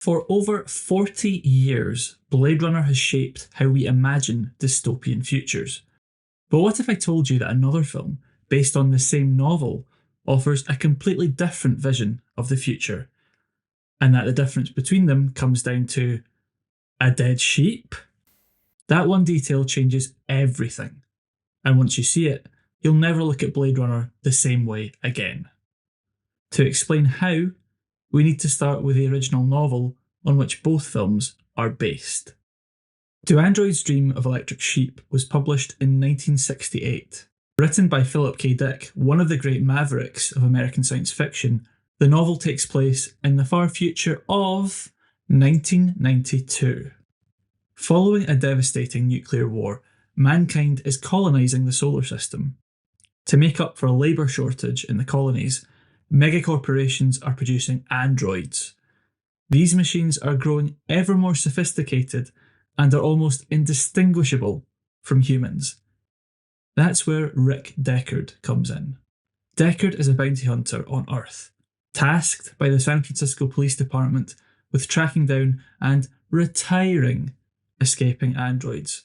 For over 40 years, Blade Runner has shaped how we imagine dystopian futures. But what if I told you that another film, based on the same novel, offers a completely different vision of the future? And that the difference between them comes down to a dead sheep? That one detail changes everything. And once you see it, you'll never look at Blade Runner the same way again. To explain how, we need to start with the original novel on which both films are based. Do Androids Dream of Electric Sheep was published in 1968. Written by Philip K. Dick, one of the great mavericks of American science fiction, the novel takes place in the far future of 1992. Following a devastating nuclear war, mankind is colonising the solar system. To make up for a labour shortage in the colonies, megacorporations are producing androids. These machines are growing ever more sophisticated and are almost indistinguishable from humans. That's where Rick Deckard comes in. Deckard is a bounty hunter on Earth, tasked by the San Francisco Police Department with tracking down and retiring escaping androids.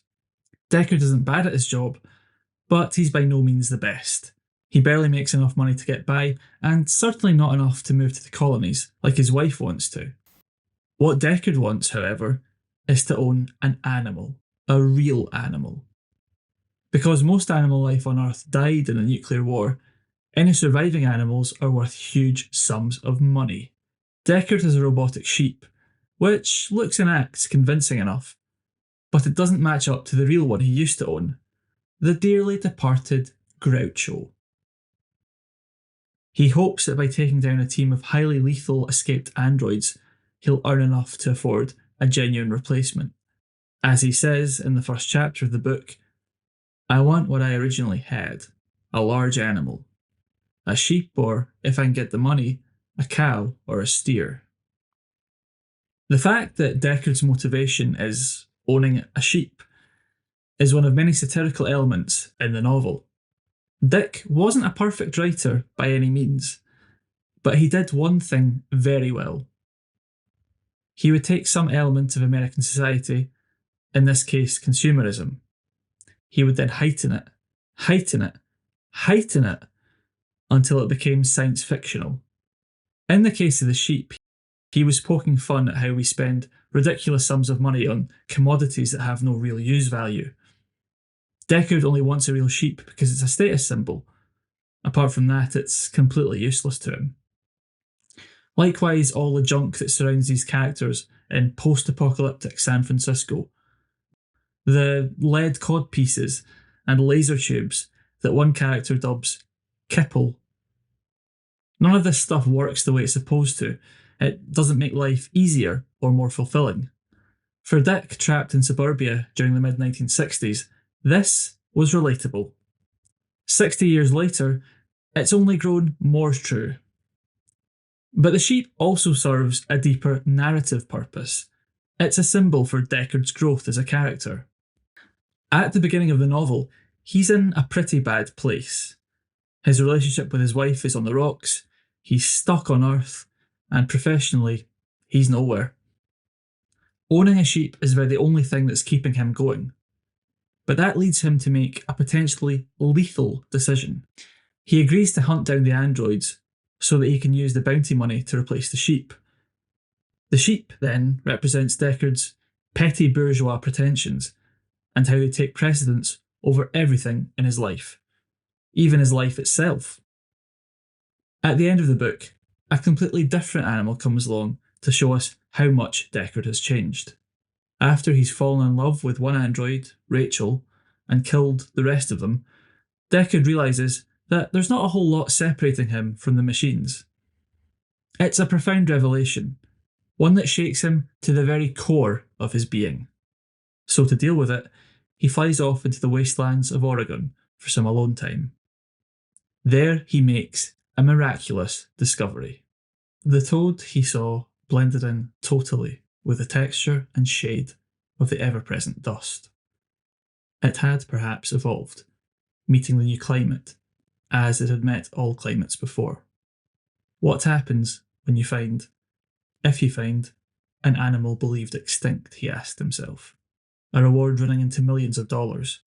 Deckard isn't bad at his job, but he's by no means the best. He barely makes enough money to get by, and certainly not enough to move to the colonies, like his wife wants to. What Deckard wants, however, is to own an animal, a real animal. Because most animal life on Earth died in the nuclear war, any surviving animals are worth huge sums of money. Deckard has a robotic sheep, which looks and acts convincing enough, but it doesn't match up to the real one he used to own, the dearly departed Groucho. He hopes that by taking down a team of highly lethal escaped androids, he'll earn enough to afford a genuine replacement. As he says in the first chapter of the book, "I want what I originally had, a large animal. A sheep, or, if I can get the money, a cow or a steer." The fact that Deckard's motivation is owning a sheep is one of many satirical elements in the novel. Dick wasn't a perfect writer by any means, but he did one thing very well. He would take some element of American society, in this case consumerism. He would then heighten it, until it became science fictional. In the case of the sheep, he was poking fun at how we spend ridiculous sums of money on commodities that have no real use value. Deckard only wants a real sheep because it's a status symbol. Apart from that, it's completely useless to him. Likewise, all the junk that surrounds these characters in post-apocalyptic San Francisco. The lead cod pieces and laser tubes that one character dubs Kipple. None of this stuff works the way it's supposed to. It doesn't make life easier or more fulfilling. For Dick, trapped in suburbia during the mid-1960s, this was relatable. 60 years later, it's only grown more true. But the sheep also serves a deeper narrative purpose. It's a symbol for Deckard's growth as a character. At the beginning of the novel, he's in a pretty bad place. His relationship with his wife is on the rocks, he's stuck on Earth, and professionally, he's nowhere. Owning a sheep is about the only thing that's keeping him going. But that leads him to make a potentially lethal decision. He agrees to hunt down the androids so that he can use the bounty money to replace the sheep. The sheep, then, represents Deckard's petty bourgeois pretensions and how they take precedence over everything in his life, even his life itself. At the end of the book, a completely different animal comes along to show us how much Deckard has changed. After he's fallen in love with one android, Rachel, and killed the rest of them, Deckard realises that there's not a whole lot separating him from the machines. It's a profound revelation, one that shakes him to the very core of his being. So to deal with it, he flies off into the wastelands of Oregon for some alone time. There he makes a miraculous discovery. The toad he saw blended in totally with the texture and shade of the ever-present dust. It had perhaps evolved, meeting the new climate, as it had met all climates before. What happens when you find, if you find, an animal believed extinct, he asked himself, a reward running into millions of dollars.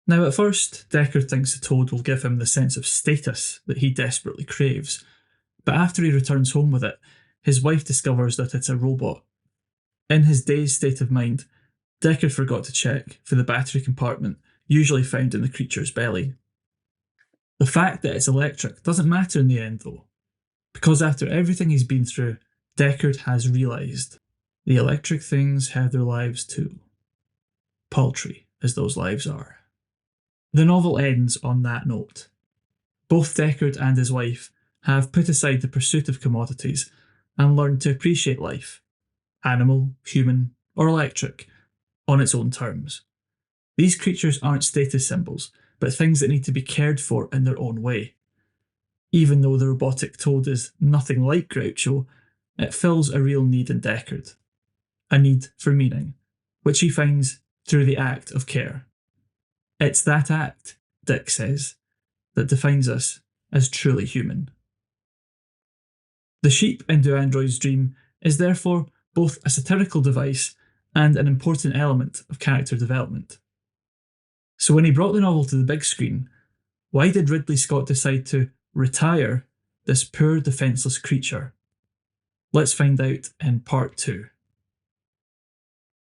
Now, at first, Deckard thinks the toad will give him the sense of status that he desperately craves, but after he returns home with it, his wife discovers that it's a robot. In his dazed state of mind, Deckard forgot to check for the battery compartment usually found in the creature's belly. The fact that it's electric doesn't matter in the end, though, because after everything he's been through, Deckard has realised the electric things have their lives too, paltry as those lives are. The novel ends on that note. Both Deckard and his wife have put aside the pursuit of commodities and learned to appreciate life, animal, human, or electric, on its own terms. These creatures aren't status symbols, but things that need to be cared for in their own way. Even though the robotic toad is nothing like Groucho, it fills a real need in Deckard. A need for meaning, which he finds through the act of care. It's that act, Dick says, that defines us as truly human. The sheep in Do Androids Dream is therefore both a satirical device and an important element of character development. So when he brought the novel to the big screen, why did Ridley Scott decide to retire this poor defenceless creature? Let's find out in part 2.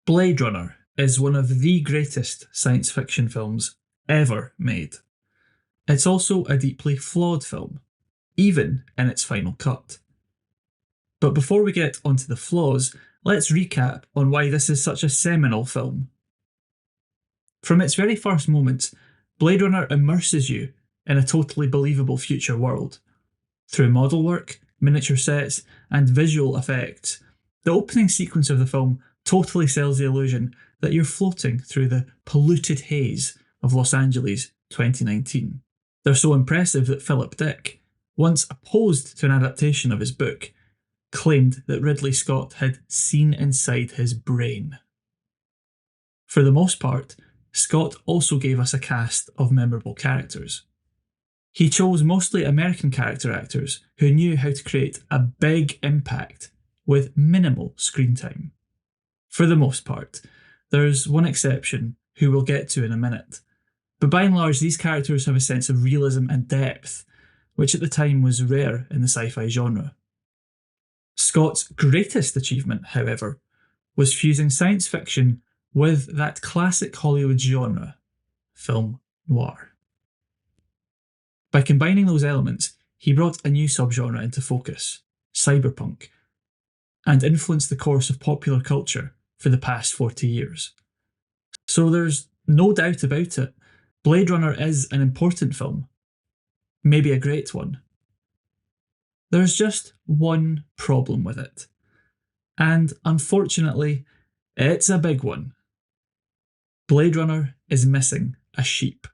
Blade Runner is one of the greatest science fiction films ever made. It's also a deeply flawed film, even in its final cut. But before we get onto the flaws, let's recap on why this is such a seminal film. From its very first moments, Blade Runner immerses you in a totally believable future world. Through model work, miniature sets, and visual effects, the opening sequence of the film totally sells the illusion that you're floating through the polluted haze of Los Angeles 2019. They're so impressive that Philip Dick, once opposed to an adaptation of his book, claimed that Ridley Scott had seen inside his brain. For the most part, Scott also gave us a cast of memorable characters. He chose mostly American character actors who knew how to create a big impact with minimal screen time. For the most part, there's one exception who we'll get to in a minute, but by and large these characters have a sense of realism and depth, which at the time was rare in the sci-fi genre. Scott's greatest achievement, however, was fusing science fiction with that classic Hollywood genre, film noir. By combining those elements, he brought a new subgenre into focus, cyberpunk, and influenced the course of popular culture for the past 40 years. So there's no doubt about it, Blade Runner is an important film, maybe a great one. There's just one problem with it, and unfortunately, it's a big one. Blade Runner is missing a sheep.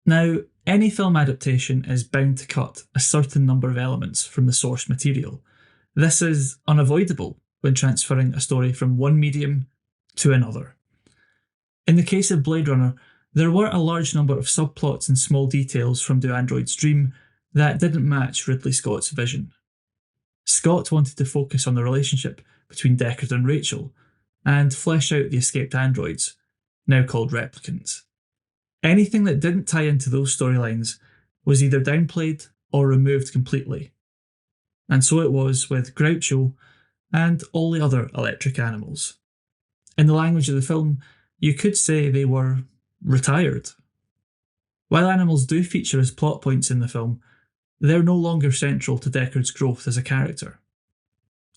Now, any film adaptation is bound to cut a certain number of elements from the source material. This is unavoidable when transferring a story from one medium to another. In the case of Blade Runner, there were a large number of subplots and small details from Do Androids Dream that didn't match Ridley Scott's vision. Scott wanted to focus on the relationship between Deckard and Rachel, and flesh out the escaped androids, now called replicants. Anything that didn't tie into those storylines was either downplayed or removed completely. And so it was with Groucho and all the other electric animals. In the language of the film, you could say they were retired. While animals do feature as plot points in the film, they're no longer central to Deckard's growth as a character,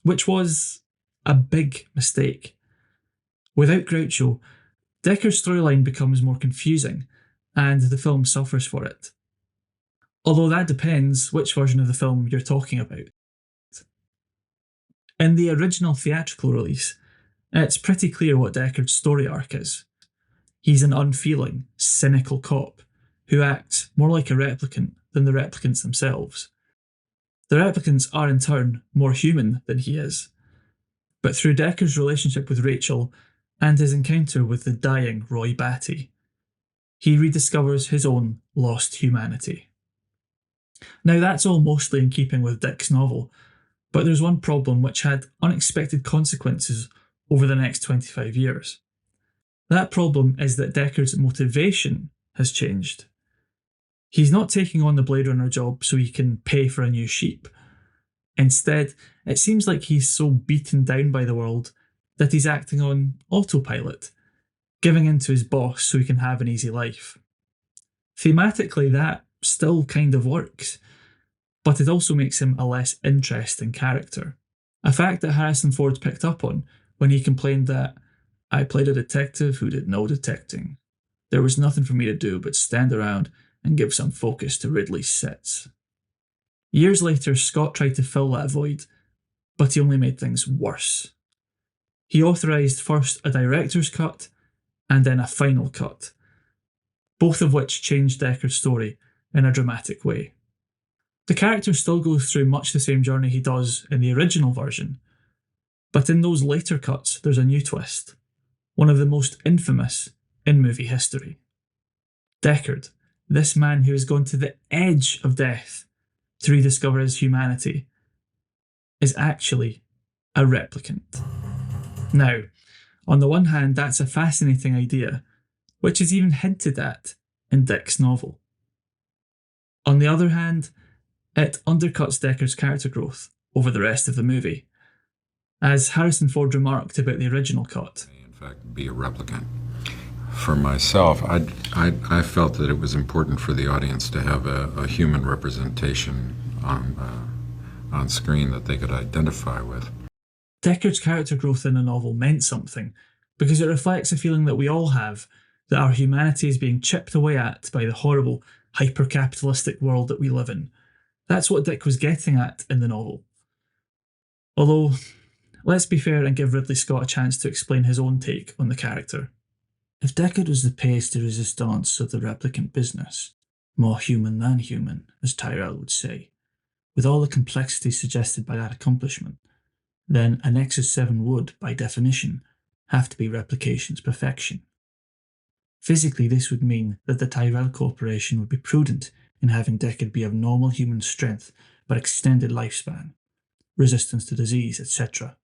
which was a big mistake. Without Groucho, Deckard's storyline becomes more confusing, and the film suffers for it. Although that depends which version of the film you're talking about. In the original theatrical release, it's pretty clear what Deckard's story arc is. He's an unfeeling, cynical cop who acts more like a replicant than the replicants themselves. The replicants are in turn more human than he is. But through Deckard's relationship with Rachel and his encounter with the dying Roy Batty, he rediscovers his own lost humanity. Now that's all mostly in keeping with Dick's novel, But there's one problem which had unexpected consequences over the next 25 years. That problem is that Deckard's motivation has changed. He's not taking on the Blade Runner job so he can pay for a new sheep. Instead, it seems like he's so beaten down by the world that he's acting on autopilot, giving in to his boss so he can have an easy life. Thematically, that still kind of works, but it also makes him a less interesting character. A fact that Harrison Ford picked up on when he complained that I played a detective who did no detecting. There was nothing for me to do but stand around and give some focus to Ridley's sets. Years later, Scott tried to fill that void, but he only made things worse. He authorised first a director's cut and then a final cut, both of which changed Deckard's story in a dramatic way. The character still goes through much the same journey he does in the original version, but in those later cuts there's a new twist, one of the most infamous in movie history. Deckard, this man who has gone to the edge of death to rediscover his humanity, is actually a replicant. Now, on the one hand, that's a fascinating idea, which is even hinted at in Dick's novel. On the other hand, it undercuts Deckard's character growth over the rest of the movie. As Harrison Ford remarked about the original cut, in fact, be a replicant. For myself, I felt that it was important for the audience to have a human representation on screen that they could identify with. Deckard's character growth in the novel meant something, because it reflects a feeling that we all have, that our humanity is being chipped away at by the horrible, hyper-capitalistic world that we live in. That's what Dick was getting at in the novel. Although, let's be fair and give Ridley Scott a chance to explain his own take on the character. If Deckard was the pièce de résistance of the replicant business, more human than human, as Tyrell would say, with all the complexity suggested by that accomplishment, then a Nexus 7 would, by definition, have to be replication's perfection. Physically, this would mean that the Tyrell Corporation would be prudent in having Deckard be of normal human strength but extended lifespan, resistance to disease, etc.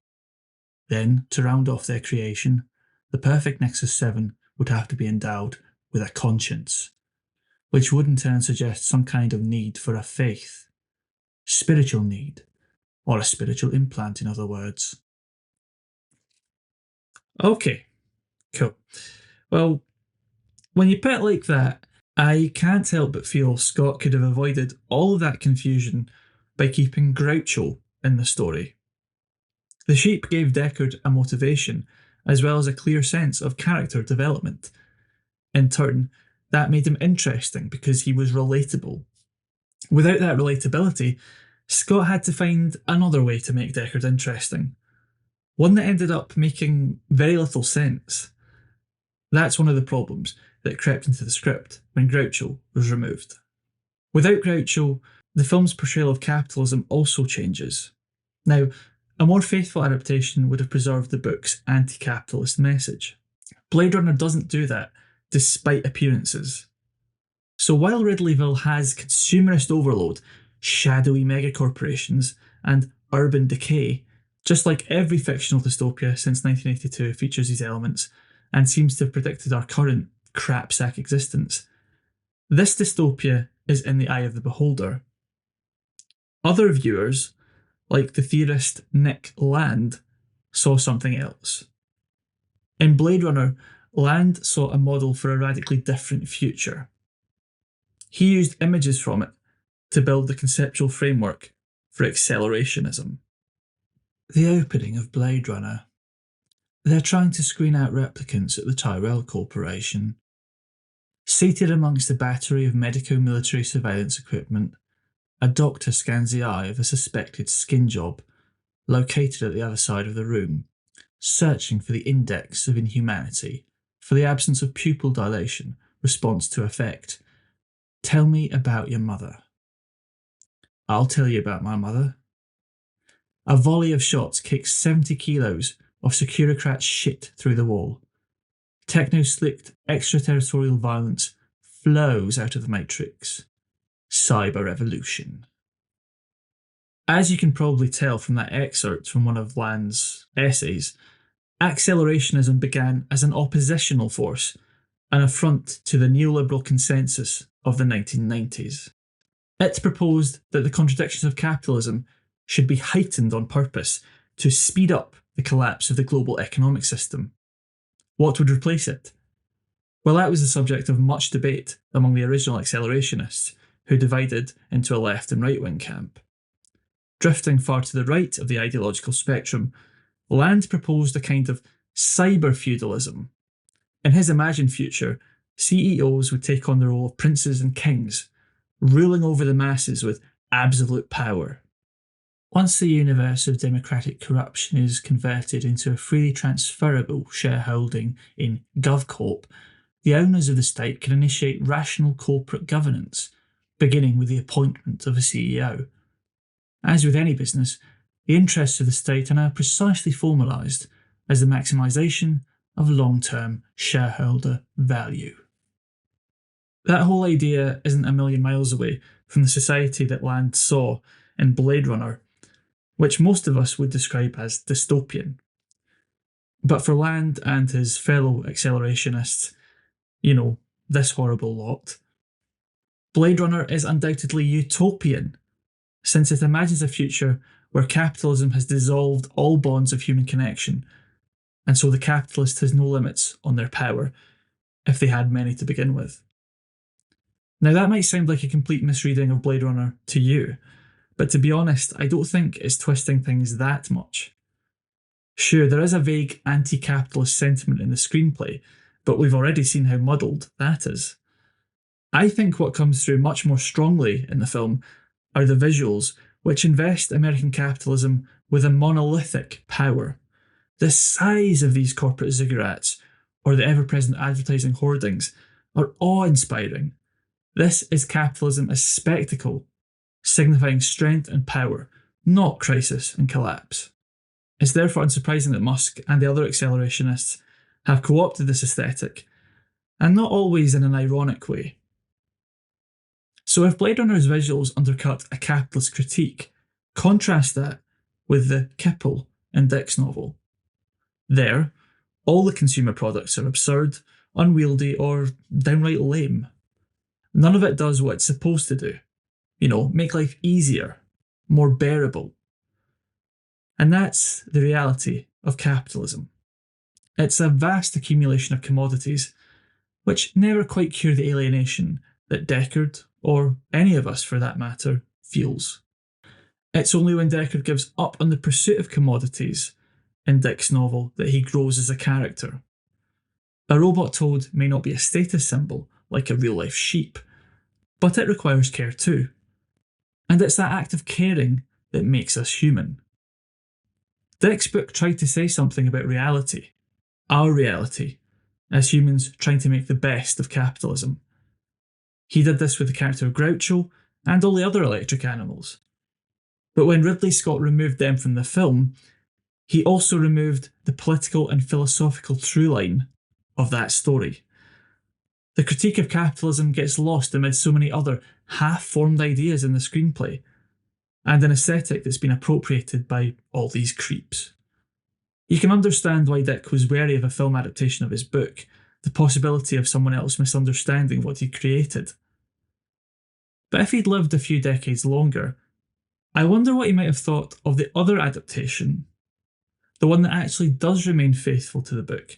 Then, to round off their creation, the perfect Nexus 7 would have to be endowed with a conscience, which would in turn suggest some kind of need for a faith, spiritual need, or a spiritual implant, in other words. Okay, cool. Well, when you put it like that, I can't help but feel Scott could have avoided all of that confusion by keeping Groucho in the story. The sheep gave Deckard a motivation, as well as a clear sense of character development. In turn, that made him interesting because he was relatable. Without that relatability, Scott had to find another way to make Deckard interesting. One that ended up making very little sense. That's one of the problems that crept into the script when Groucho was removed. Without Groucho, the film's portrayal of capitalism also changes. Now, a more faithful adaptation would have preserved the book's anti-capitalist message. Blade Runner doesn't do that, despite appearances. So while Ridleyville has consumerist overload, shadowy megacorporations, and urban decay, just like every fictional dystopia since 1982 features these elements, and seems to have predicted our current crapsack existence, this dystopia is in the eye of the beholder. Other viewers, like the theorist Nick Land, saw something else. In Blade Runner, Land saw a model for a radically different future. He used images from it to build the conceptual framework for accelerationism. The opening of Blade Runner. They're trying to screen out replicants at the Tyrell Corporation. Seated amongst a battery of medico-military surveillance equipment, a doctor scans the eye of a suspected skin job located at the other side of the room, searching for the index of inhumanity, for the absence of pupil dilation, response to effect. Tell me about your mother. I'll tell you about my mother. A volley of shots kicks 70 kilos of Securocrat shit through the wall. Techno-slicked extraterritorial violence flows out of the Matrix. Cyber revolution. As you can probably tell from that excerpt from one of Land's essays, accelerationism began as an oppositional force, an affront to the neoliberal consensus of the 1990s. It proposed that the contradictions of capitalism should be heightened on purpose to speed up the collapse of the global economic system. What would replace it? Well, that was the subject of much debate among the original accelerationists, who divided into a left and right wing camp. Drifting far to the right of the ideological spectrum, Land proposed a kind of cyber feudalism. In his imagined future, CEOs would take on the role of princes and kings, ruling over the masses with absolute power. Once the universe of democratic corruption is converted into a freely transferable shareholding in GovCorp, the owners of the state can initiate rational corporate governance, beginning with the appointment of a CEO. As with any business, the interests of the state are now precisely formalised as the maximisation of long-term shareholder value. That whole idea isn't a million miles away from the society that Land saw in Blade Runner, which most of us would describe as dystopian. But for Land and his fellow accelerationists, this horrible lot, Blade Runner is undoubtedly utopian, since it imagines a future where capitalism has dissolved all bonds of human connection, and so the capitalist has no limits on their power, if they had many to begin with. Now, that might sound like a complete misreading of Blade Runner to you, but to be honest, I don't think it's twisting things that much. Sure, there is a vague anti-capitalist sentiment in the screenplay, but we've already seen how muddled that is. I think what comes through much more strongly in the film are the visuals, which invest American capitalism with a monolithic power. The size of these corporate ziggurats, or the ever-present advertising hoardings, are awe-inspiring. This is capitalism as spectacle, signifying strength and power, not crisis and collapse. It's therefore unsurprising that Musk and the other accelerationists have co-opted this aesthetic, and not always in an ironic way. So if Blade Runner's visuals undercut a capitalist critique, contrast that with the Kipple and Dix novel. There, all the consumer products are absurd, unwieldy, or downright lame. None of it does what it's supposed to do. Make life easier, more bearable. And that's the reality of capitalism. It's a vast accumulation of commodities, which never quite cure the alienation that Deckard, or any of us for that matter, feels. It's only when Deckard gives up on the pursuit of commodities in Dick's novel that he grows as a character. A robot toad may not be a status symbol like a real-life sheep, but it requires care too. And it's that act of caring that makes us human. Dick's book tried to say something about reality, our reality, as humans trying to make the best of capitalism. He did this with the character of Groucho and all the other electric animals. But when Ridley Scott removed them from the film, he also removed the political and philosophical through line of that story. The critique of capitalism gets lost amid so many other half-formed ideas in the screenplay, and an aesthetic that's been appropriated by all these creeps. You can understand why Dick was wary of a film adaptation of his book, the possibility of someone else misunderstanding what he created. But if he'd lived a few decades longer, I wonder what he might have thought of the other adaptation, the one that actually does remain faithful to the book,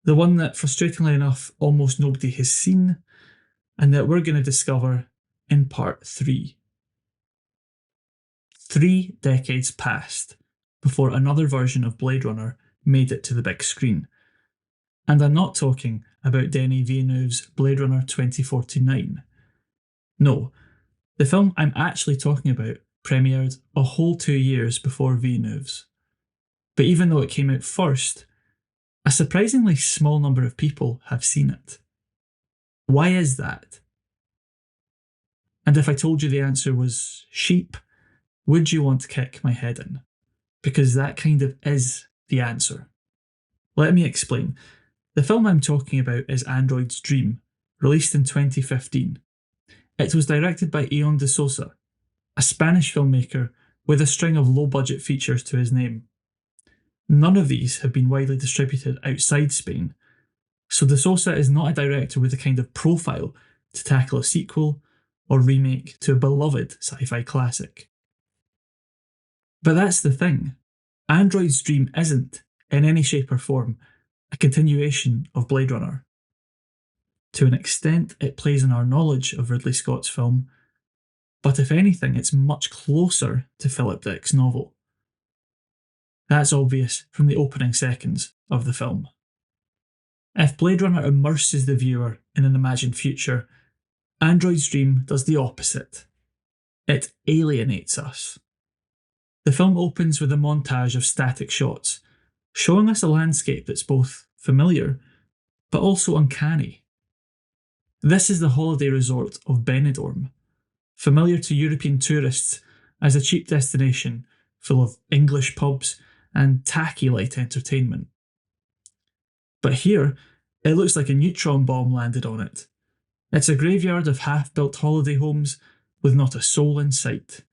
the one that, frustratingly enough, almost nobody has seen, and that we're going to discover in part 3. 3 decades passed before another version of Blade Runner made it to the big screen. And I'm not talking about Denis Villeneuve's Blade Runner 2049. No, the film I'm actually talking about premiered a whole 2 years before Villeneuve's. But even though it came out first, a surprisingly small number of people have seen it. Why is that? And if I told you the answer was sheep, would you want to kick my head in? Because that kind of is the answer. Let me explain. The film I'm talking about is Android's Dream, released in 2015. It was directed by Eon de Sousa, a Spanish filmmaker with a string of low-budget features to his name. None of these have been widely distributed outside Spain, so De Sousa is not a director with the kind of profile to tackle a sequel or remake to a beloved sci-fi classic. But that's the thing. Android's Dream isn't, in any shape or form, a continuation of Blade Runner. To an extent, it plays on our knowledge of Ridley Scott's film, but if anything, it's much closer to Philip Dick's novel. That's obvious from the opening seconds of the film. If Blade Runner immerses the viewer in an imagined future, Android's Dream does the opposite. It alienates us. The film opens with a montage of static shots, showing us a landscape that's both familiar but also uncanny. This is the holiday resort of Benidorm, familiar to European tourists as a cheap destination full of English pubs and tacky light entertainment. But here, it looks like a neutron bomb landed on it. It's a graveyard of half-built holiday homes with not a soul in sight.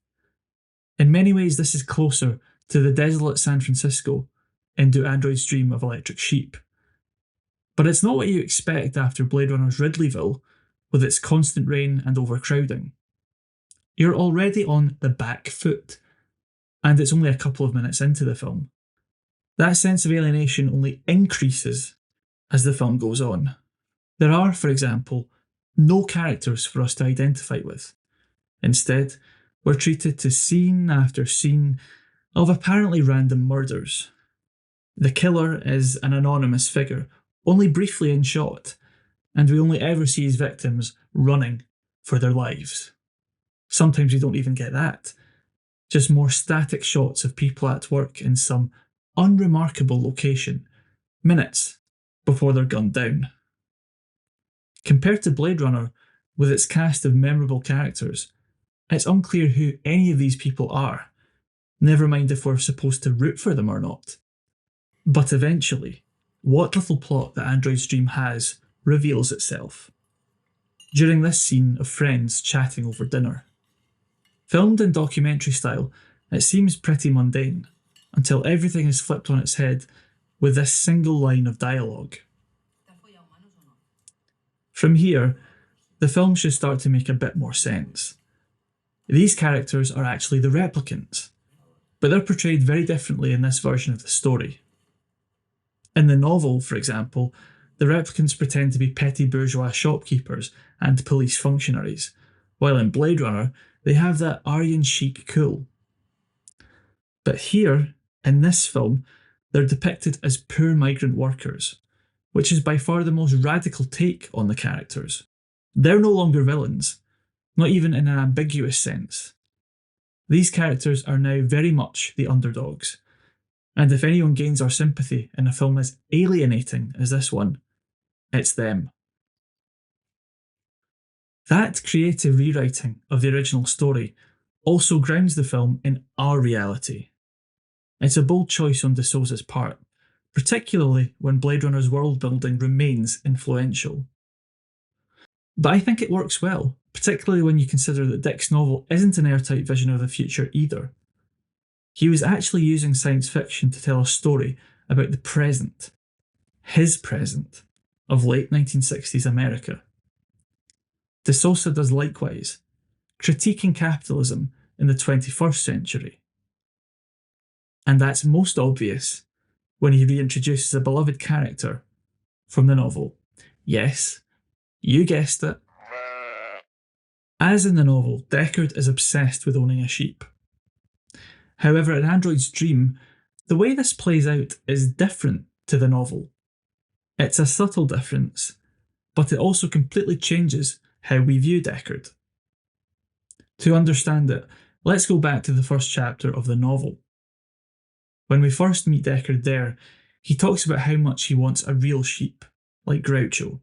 In many ways, this is closer to the desolate San Francisco in Do Androids Dream of Electric Sheep. But it's not what you expect after Blade Runner's Ridleyville, with its constant rain and overcrowding. You're already on the back foot, and it's only a couple of minutes into the film. That sense of alienation only increases as the film goes on. There are, for example, no characters for us to identify with. Instead, we're treated to scene after scene of apparently random murders. The killer is an anonymous figure, only briefly in shot, and we only ever see his victims running for their lives. Sometimes we don't even get that. Just more static shots of people at work in some unremarkable location, minutes before they're gunned down. Compared to Blade Runner, with its cast of memorable characters, it's unclear who any of these people are, never mind if we're supposed to root for them or not. But eventually, what little plot that Android's Dream has reveals itself. During this scene of friends chatting over dinner. Filmed in documentary style, it seems pretty mundane, until everything is flipped on its head with this single line of dialogue. From here, the film should start to make a bit more sense. These characters are actually the replicants, but they're portrayed very differently in this version of the story. In the novel, for example, the replicants pretend to be petty bourgeois shopkeepers and police functionaries, while in Blade Runner, they have that Aryan chic cool. But here, in this film, they're depicted as poor migrant workers, which is by far the most radical take on the characters. They're no longer villains, not even in an ambiguous sense. These characters are now very much the underdogs, and if anyone gains our sympathy in a film as alienating as this one, it's them. That creative rewriting of the original story also grounds the film in our reality. It's a bold choice on De Sousa's part, particularly when Blade Runner's world building remains influential. But I think it works well, particularly when you consider that Dick's novel isn't an airtight vision of the future either. He was actually using science fiction to tell a story about the present, his present, of late 1960s America. De Sousa does likewise, critiquing capitalism in the 21st century. And that's most obvious when he reintroduces a beloved character from the novel. Yes, you guessed it. As in the novel, Deckard is obsessed with owning a sheep. However, in Android's Dream, the way this plays out is different to the novel. It's a subtle difference, but it also completely changes how we view Deckard. To understand it, let's go back to the first chapter of the novel. When we first meet Deckard there, he talks about how much he wants a real sheep, like Groucho.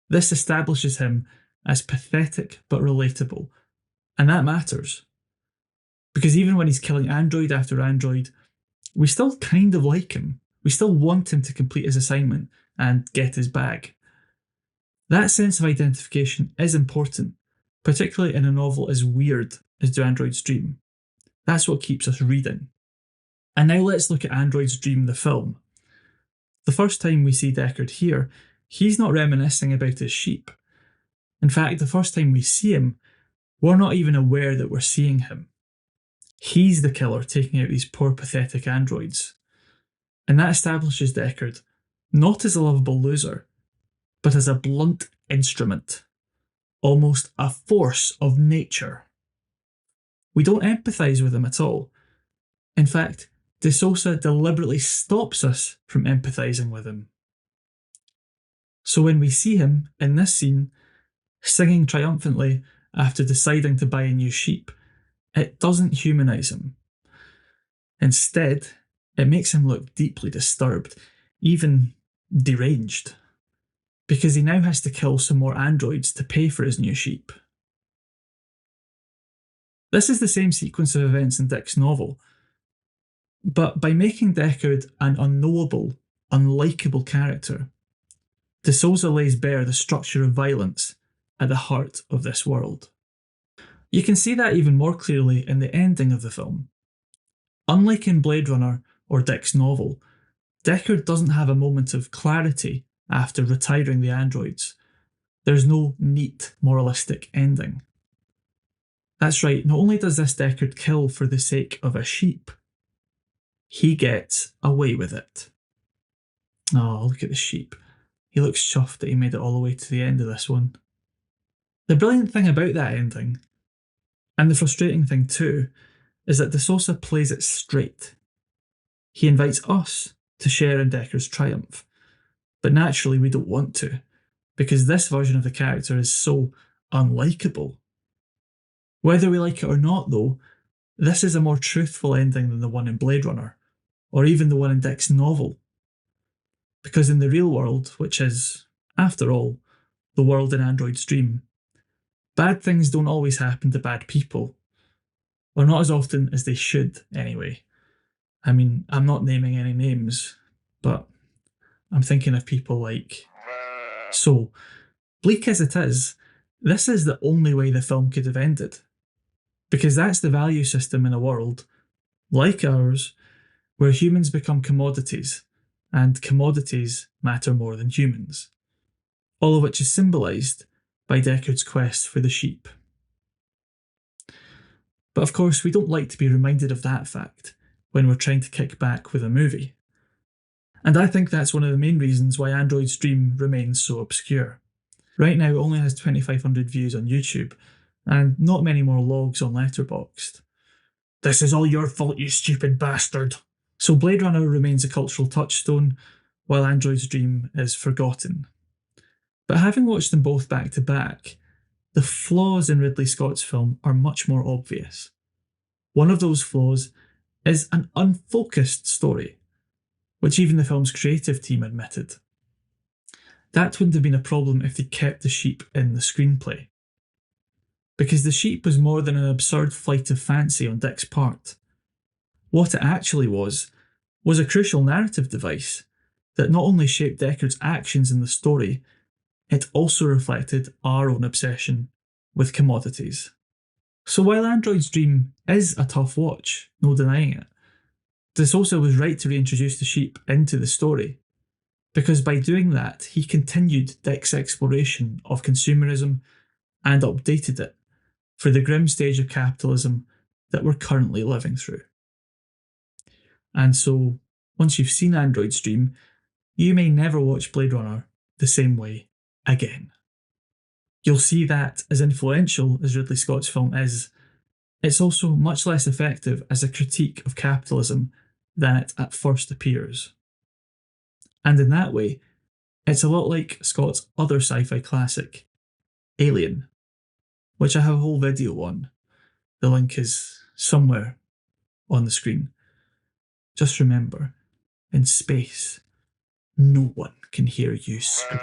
This establishes him as pathetic but relatable, and that matters. Because even when he's killing android after android, we still kind of like him. We still want him to complete his assignment and get his bag. That sense of identification is important, particularly in a novel as weird as Do Androids Dream. That's what keeps us reading. And now let's look at Android's Dream, the film. The first time we see Deckard here, he's not reminiscing about his sheep. In fact, the first time we see him, we're not even aware that we're seeing him. He's the killer taking out these poor, pathetic androids. And that establishes Deckard not as a lovable loser, but as a blunt instrument, almost a force of nature. We don't empathise with him at all. In fact, De Souza deliberately stops us from empathising with him. So when we see him in this scene, singing triumphantly after deciding to buy a new sheep, it doesn't humanise him. Instead, it makes him look deeply disturbed, even deranged, because he now has to kill some more androids to pay for his new sheep. This is the same sequence of events in Dick's novel, but by making Deckard an unknowable, unlikable character, De Souza lays bare the structure of violence at the heart of this world. You can see that even more clearly in the ending of the film. Unlike in Blade Runner or Dick's novel, Deckard doesn't have a moment of clarity after retiring the androids. There's no neat, moralistic ending. That's right, not only does this Deckard kill for the sake of a sheep, he gets away with it. Oh, look at the sheep. He looks chuffed that he made it all the way to the end of this one. The brilliant thing about that ending, and the frustrating thing too, is that De Souza plays it straight. He invites us to share in Deckard's triumph, but naturally we don't want to, because this version of the character is so unlikable. Whether we like it or not, though, this is a more truthful ending than the one in Blade Runner, or even the one in Dick's novel. Because in the real world, which is, after all, the world in Android's Dream, bad things don't always happen to bad people. Or not as often as they should, anyway. I mean, I'm not naming any names, but I'm thinking of people like... So, bleak as it is, this is the only way the film could have ended. Because that's the value system in a world, like ours, where humans become commodities, and commodities matter more than humans. All of which is symbolised by Deckard's quest for the sheep. But of course, we don't like to be reminded of that fact when we're trying to kick back with a movie. And I think that's one of the main reasons why Android's Dream remains so obscure. Right now it only has 2,500 views on YouTube, and not many more logs on Letterboxd. This is all your fault, you stupid bastard! So Blade Runner remains a cultural touchstone, while Android's Dream is forgotten. But having watched them both back to back, the flaws in Ridley Scott's film are much more obvious. One of those flaws is an unfocused story, which even the film's creative team admitted. That wouldn't have been a problem if they'd kept the sheep in the screenplay. Because the sheep was more than an absurd flight of fancy on Dick's part. What it actually was a crucial narrative device that not only shaped Deckard's actions in the story, it also reflected our own obsession with commodities. So while Android's Dream is a tough watch, no denying it, De Souza was right to reintroduce the sheep into the story, because by doing that he continued Dick's exploration of consumerism and updated it for the grim stage of capitalism that we're currently living through. And so, once you've seen Android's Dream, you may never watch Blade Runner the same way again. You'll see that, as influential as Ridley Scott's film is, it's also much less effective as a critique of capitalism than it at first appears. And in that way, it's a lot like Scott's other sci-fi classic, Alien, which I have a whole video on. The link is somewhere on the screen. Just remember, in space, no one can hear you scream.